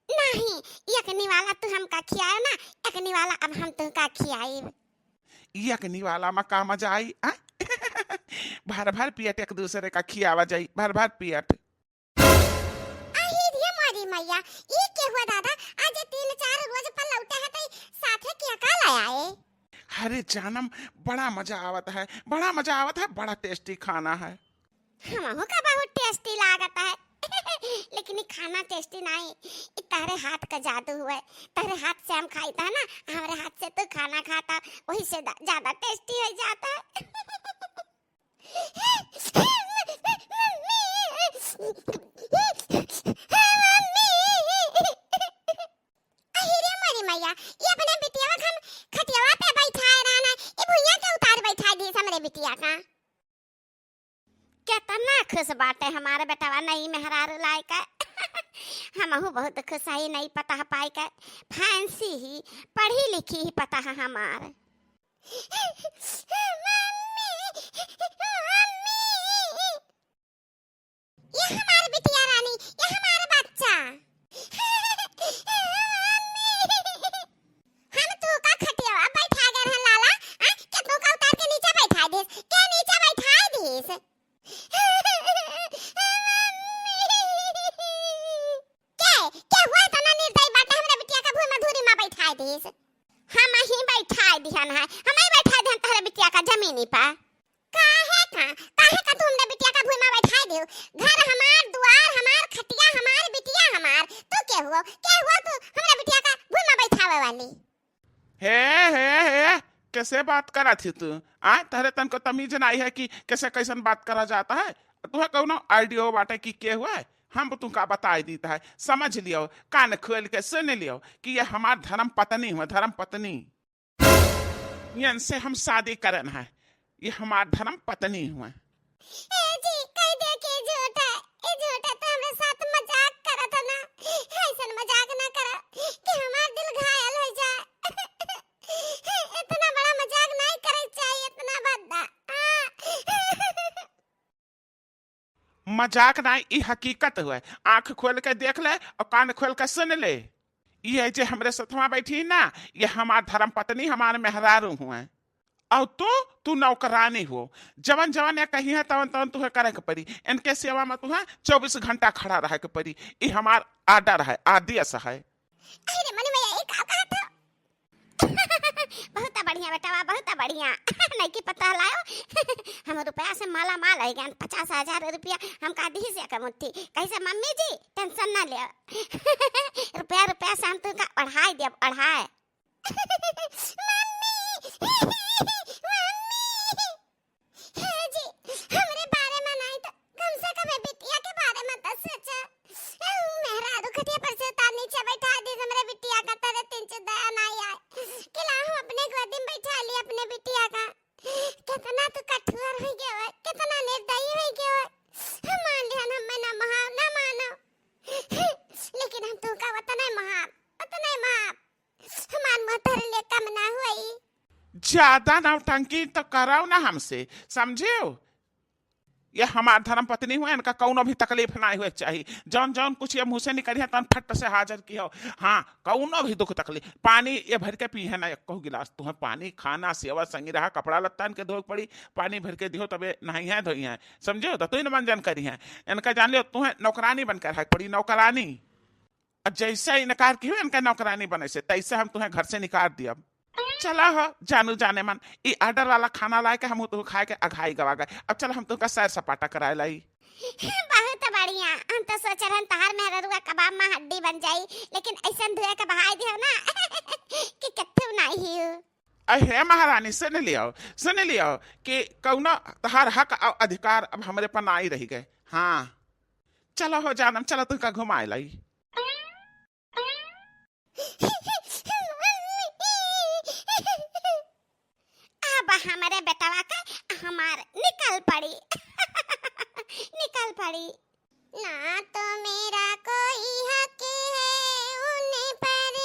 नहीं, यकनी वाला तू हमका खियायो ना, यकनी वाला अब हम तुमका खियाई। यकनी वाला में का मजा आई आ? भर भर पियट एक दूसरे का खियावा जाई, भर भर पियट। अरे मारी मैया, ये क्या हुआ दादा? आज 3-4 रोज पर लौटा है तो साथे क्या का लाया है? अरे जानम, बड़ा मजा आवत है, बड़ा मजा आवत है, बड़ा टेस्टी खाना है। हमहू का बहुत टेस्टी लागत है। लेकिन ये खाना टेस्टी नहीं, ये तेरे हाथ का जादू हुआ है। तेरे हाथ से हम खाईता ना, हमारे हाथ से तो खाना खाता, वही से ज्यादा टेस्टी हो जाता है। अरे मारी मैया, ये अपने बिटिया का हम खटियावा पे बैठाए रहना, ये भुइया के उतार बैठा दी हमरे बिटिया का। कितना खुश बाटे हमारे बेटावा नई मेहरारू लायक है। हमहू बहुत खुश है नई पता पाई के, फैंसी ही पढ़ी लिखी ही पता है हमारे। ये हमारे बिटिया रानी, ये हमारा बच्चा। हम तू का खटियावा बैठा गए हैं लाला, के तू का उतार के नीचे बैठा दे, के नीचे बैठा दीस। क्या हुआ तना निर्दयी बाटे हमरा बिटिया का भूई मधुरी में बैठा दीस। हम ही बैठा दिहन है, हम ही बैठा दिहन तोहरे बिटिया का जमीनी पर। काहे का तू हमरा बिटिया का भूई में बैठा दियो? घर हमार, दुआर हमार, खटिया हमार, बिटिया हमार, तू के हुआ तू हमरा बिटिया का भूई में बैठावे वाली? हे कैसे बात करा थी तू? तहरे तन को तमीज नहीं है कि कैसे कैसन बात करा जाता है? तुहे कौनो आइडिया बाटे कि के हुआ है? हम तुमका बता देता है, समझ लियो, कान खोल के सुन लियो कि ये हमार धर्म पत्नी हुआ, धर्म पत्नी। इनसे हम शादी करन है, ये हमार धर्म पत्नी हुआ। जी कह दे के झूठा, ए झूठा तो हमरे साथ मजाक करत ना, ऐसन मजाक ना करा कि हमार दिल घायल हो जाए। इतना बड़ा मजाक नहीं करे चाहिए, इतना बड़ा। मजाक नहीं, ई हकीकत हुआ। आंख खोल के देख ले और कान खोल के सुन ले। ये जे हमरे सथवा बैठी ना, ये हमार धर्म पत्नी, हमारे मेहरारू हुआ। और तू नौकरानी हो, जवन जवन या कहीं है तवन तवन तुहे करे के पड़ी। इनके सेवा में तुहे 24 घंटा खड़ा रहे के पड़ी। ये हमार आर्डर है, आदेश है। अरे मनी भैया एक का कहा था? बहुत बढ़िया बेटा, बहुत बढ़िया। नहीं की पता लायो। हम रुपया से माला माल है ज्ञान, 50,000 रुपया हम का दी से कमुट्ठी। कैसे मम्मी जी टेंशन ना ले। रुपया से हम तुमका बढ़ाई देब, बढ़ाए। हमरे बारे में नहीं तो कम से कम बिटिया के बारे में तो सोचा। मेहरा दुखटिया पर से तार नीचे बैठा दी हमरे बिटिया का, तेरे तीन से दया नहीं आए कि ला हम अपने गोदी में बैठा ली अपने बिटिया का। कितना तू कठोर हो गया है, कितना निर्दयी हो गया है। हम मान लिया हम ना मानो, लेकिन हम तू का उतना महान हमान मोटर ले कम ना हुई। ज्यादा नौटंकी तो कराओ ना हमसे, समझे? ये हमार धर्म पत्नी हुआ, इनका कौनो भी तकलीफ ना हुए चाहिए। जौन जौन कुछ ये मुँह से निकली है तन फट से हाजिर की हो। हाँ, कौनो भी दुख तकलीफ, पानी ये भर के पी है ना, एक गिलास तुम्हें पानी, खाना सेवा संगी रहा, कपड़ा लत्ता इनके धोए पड़ी, पानी भर के दियो तबे नहीं है धोई है, समझे? तो तुम मंजन करी है, इनका जान लियो तुम्हें नौकरानी बनकर है पड़ी, नौकरानी। जैसे इनकार की हो इनका नौकरानी बने से, तैसे हम तुम्हें घर से निकाल दिया। चला हो जानू जाने मन, ई ऑर्डर वाला खाना लाए के हम तो खाए के अघाई गवा गए। अब चल हम तुमका सैर सपाटा कराए लाई। बहुत बढ़िया, हम तो सोच रहे तहार मेहरुआ कबाब में हड्डी बन जाई, लेकिन ऐसन धुए के बहाई दियो ना कि कत्तू नहीं हो। अहे महारानी सुन लियो कि कौनो तहार हक और अधिकार अब हमरे पर ना ही रही गए। हाँ चलो हो जानम, चलो तुमका घुमाए लाई। अब हमारे बेटवा का हमार निकल पड़ी। निकल पड़ी ना, तो मेरा कोई हक है उन पर,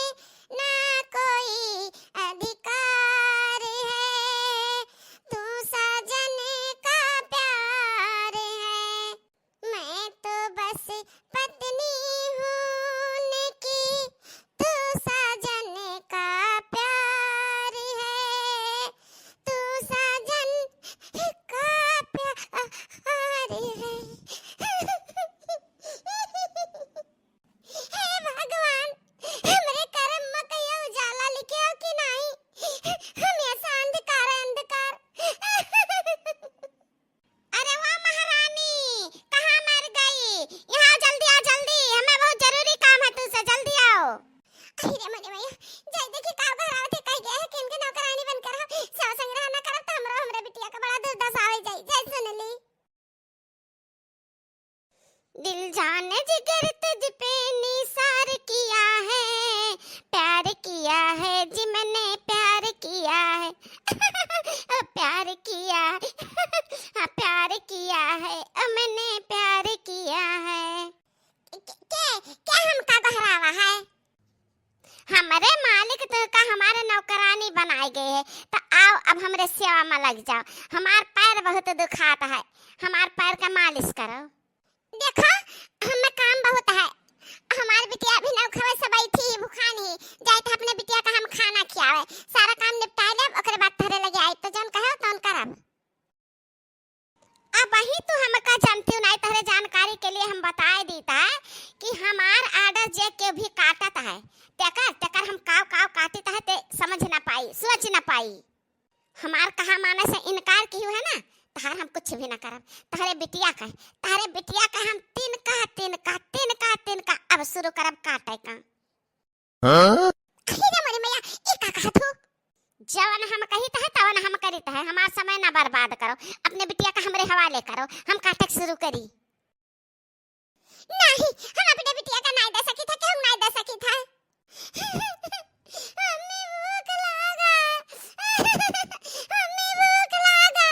ना कोई अधिकार है। तू सजन का प्यार है, मैं तो बस पत्नी हूँ उनकी। सेवा है। हमारे मालिक तो का हमारे नौकरानी बनाए गए है, तो आओ अब हमरे सेवा में लग जाओ। हमार पैर बहुत दुखाता है, हमार पैर का मालिश करो। देखो हमें काम बहुत है, हमार बिटिया भी नौ खवे से बैठी है भूखा नहीं जाए तो अपने बिटिया का हम खाना खियावे, सारा काम निपटा लेब ओकरे बाद थरे लगे आई तो जौन कहो तौन करब। अब वही तो हम का जानती हूँ नहीं, तहरे जानकारी के लिए हम बताए देता है कि हमार आर्डर जे के भी काटत है तेकर तेकर हम काव काव काटत है ते समझ ना पाई सोच ना पाई। हमार कहा माने से इनकार की है ना, तहार हम कुछ भी ना करब। तहरे बिटिया का हम तीन का अब शुरू करब काटे का। अरे मोरी मैया ई का कहत हो, जवन हम कही है तवन हम करीत है, हमार समय ना बर्बाद करो, अपने बिटिया का हमरे हवाले करो, हम काटक शुरू करी। नहीं हम अपने बिटिया का नहीं दे सकी था, क्यों नहीं दे सकी था? मम्मी भूख लगा, मम्मी भूख लगा।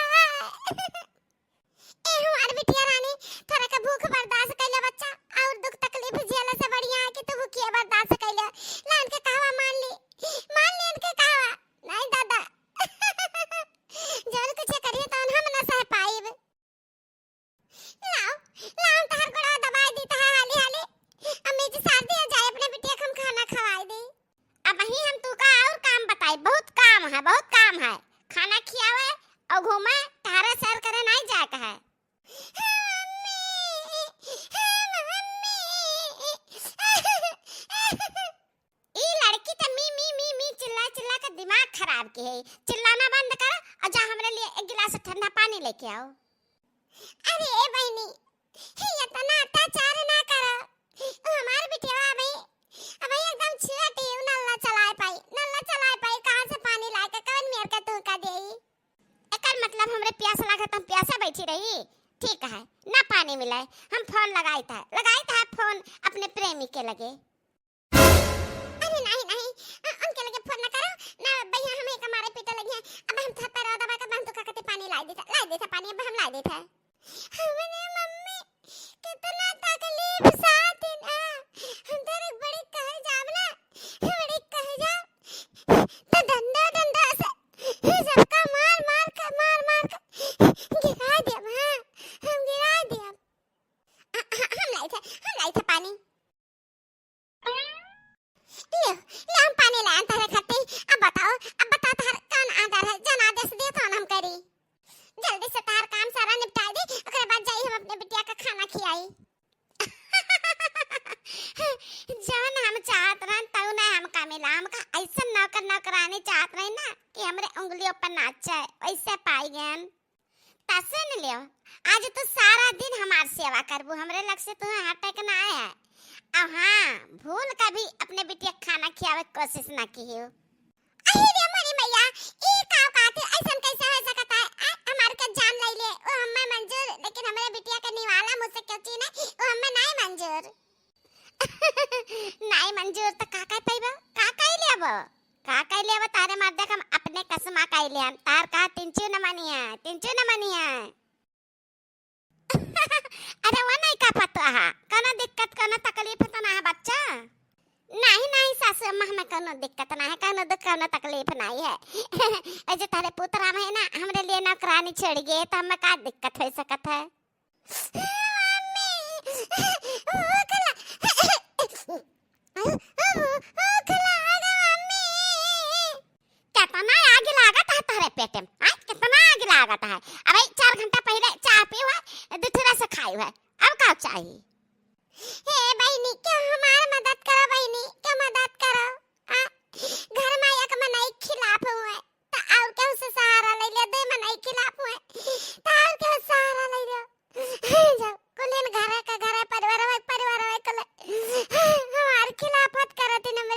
ए हमार बिटिया रानी थोड़ा का भूख बर्दाश्त कर ले बच्चा, और दुख तकलीफ झेले से बढ़िया है कि तू भूखिए बर्दाश्त कर ले। लान के कहवा मान ली इनके कहवा नहीं दादा। जरूर कुछ करिए तो हम ना सह पाइब। लाओ तहर गोड़ा दबाई दी ता हाली हाली, अम्मी जी सर्दी आ जाए अपने बिटिया को हम खाना खवाई दे। अब वही हम तू का और काम बताई, बहुत काम है, खाना खियावे और घूमे तारा सैर करे नहीं जाए का है। ई लड़की तो मी चिल्ला चिल्ला के दिमाग खराब की है, चिल्लाना बंद करो और जा हमरे लिए एक गिलास ठंडा पानी लेके आओ। अरे ए बहनी ये तना अत्याचार ना करो, हमार बिटिया अबे एकदम छोटी नल्ला चलाए पाई कहां से पानी लाके कौन मेर के तू का देई? एकर मतलब हमरे प्यास लागे तो प्यासा बैठी रही, ठीक है ना पानी मिले हम फोन लगाई था फोन अपने प्रेमी के लगे। अरे नहीं उनके लगे फोन ना करो ना भैया, हमें हमारे पीटे लगे हैं। अब हम थप्पा रहा दबा के हम तो कहते पानी ला देता पानी अब हम ला देता। हमने मम्मी कितना तकलीफ साथ ना अंदर बड़ी कह जाब ना बड़ी कह जा तो डंडा से सबका मार कर गिरा दे। हम गिरा दे हम लाई थे पानी। ले हम पानी लाए तारे खाते। अब बताओ तार कौन आधार है, जन आदेश दे तो हम करी। जल्दी से तार काम सारा निपटा दे, ओकरे बाद जाई हम अपने बिटिया का खाना खियाई। जवन हम चाहत रहन तउ ना हम का मिला, हम का ऐसा नौकरानी चाहत रही ना कि हमरे उंगलियों पर नाचे वैसे पाई गन। तसे न लियो आज तो सारा दिन हमार सेवा करबू, हमरे लग से तू हटे के ना आया। अब हां भूल कभी अपने बिटिया खाना खियावे कोशिश ना की हो। अरे रे मोरी मैया ई काव काते ऐसन कैसे हो सकता है? हमार के जान ले ले ओ हमें मंजूर, लेकिन हमरे बिटिया के निवाला मुझसे क्यों चीने ओ हमें नहीं मंजूर। नहीं मंजूर तो का पाइबा का लेबो तारे मर्दे हम अपने कसमा काई ले हम तार का तिंचू न मनिया। अरे वो नहीं का पता है कोनो दिक्कत कोनो तकलीफ तो ना है बच्चा? नहीं सासू अम्मा हमें कोनो दिक्कत ना है, कोनो दुख कोनो तकलीफ नहीं है। ऐसे तारे पुत्र हम है ना हमरे लिए नौकरानी छोड़ गए तो हमें का दिक्कत हो सकत है? कितना आग लागत है तारे पेट में, कितना आग लागत है। अबे 4 घंटा पहले चाय पी हुआ दूसरा से खाई हुआ, अब का चाहिए? हे बहनी क्यों हमार मदद करो, बहनी क्यों मदद करो। घर में एक मनाई खिलाफ हुए तो और क्यों से सहारा ले ले, दे मनाई खिलाफ हुए तो और क्यों सहारा ले ले। जब कुलीन घर का घर परिवार है कुल हमार खिलाफत करत न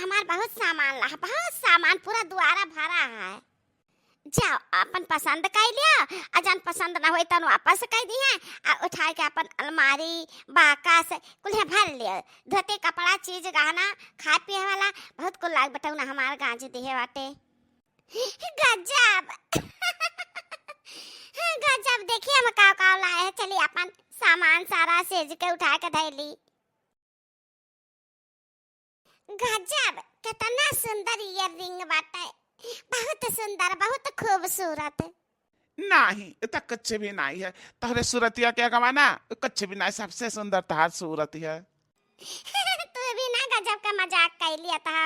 हमार बहुत सामान ला, बहुत सामान पूरा दुआरा भरा है। जाओ अपन पसंद कर लिया, और जन पसंद ना होई तन वापस कर दी है, और उठा के अपन अलमारी बाका से कुल भर लिया। धोते कपड़ा चीज गहना खा पिए वाला बहुत कुल लाग बताऊ ना हमार गांज दिहे बाटे। गजब गजब, देखिए हम का लाए है। चलिए अपन सामान सारा सेज के उठा के धैली। गजब, कितना सुंदर इयररिंग बाटे, बहुत सुंदर, बहुत खूबसूरत। नहीं इतना कच्चे भी नहीं है, तोहरे सूरतिया क्या गवाना, कच्चे भी नहीं, सबसे सुंदर तहार सूरत है। तू भी ना गजब का मजाक कर लिया था।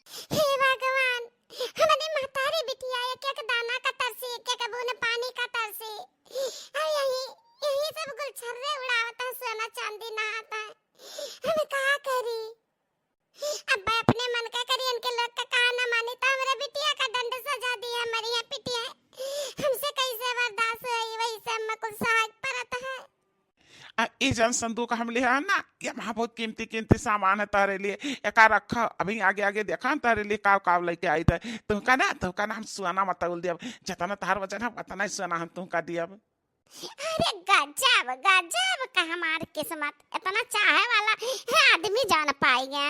हे भगवान, हमारी महतारी बिटिया एक एक दाना का तरसी, एक एक बूंद पानी का तरसी, और यही यही सब गुलछर्रे उड़ावता है, सोना चांदी नहाता है। हम क्या करी? अब मैं अपने मन का करी, इनके लोग का कहा ना मानी तो हमारे बिटिया का दंड सजा दिया, हमारी यहाँ पिटिया हमसे कैसे बर्दाश्त हुई, वही से हम कुछ सहायक परत है। ये जन संदूक हम लिया है ना, ये वहाँ बहुत कीमती कीमती सामान है तारे लिए, एका रखा अभी आगे आगे देखा तारे लिए काव लेके आई थे। तुमका ना हम सुना मत बोल दिया, जितना तार वजन है उतना ही सुना हम तुमका दिया। अरे गजब गजब का हमार किस्मत, इतना चाहे वाला है आदमी जान पाएंगे।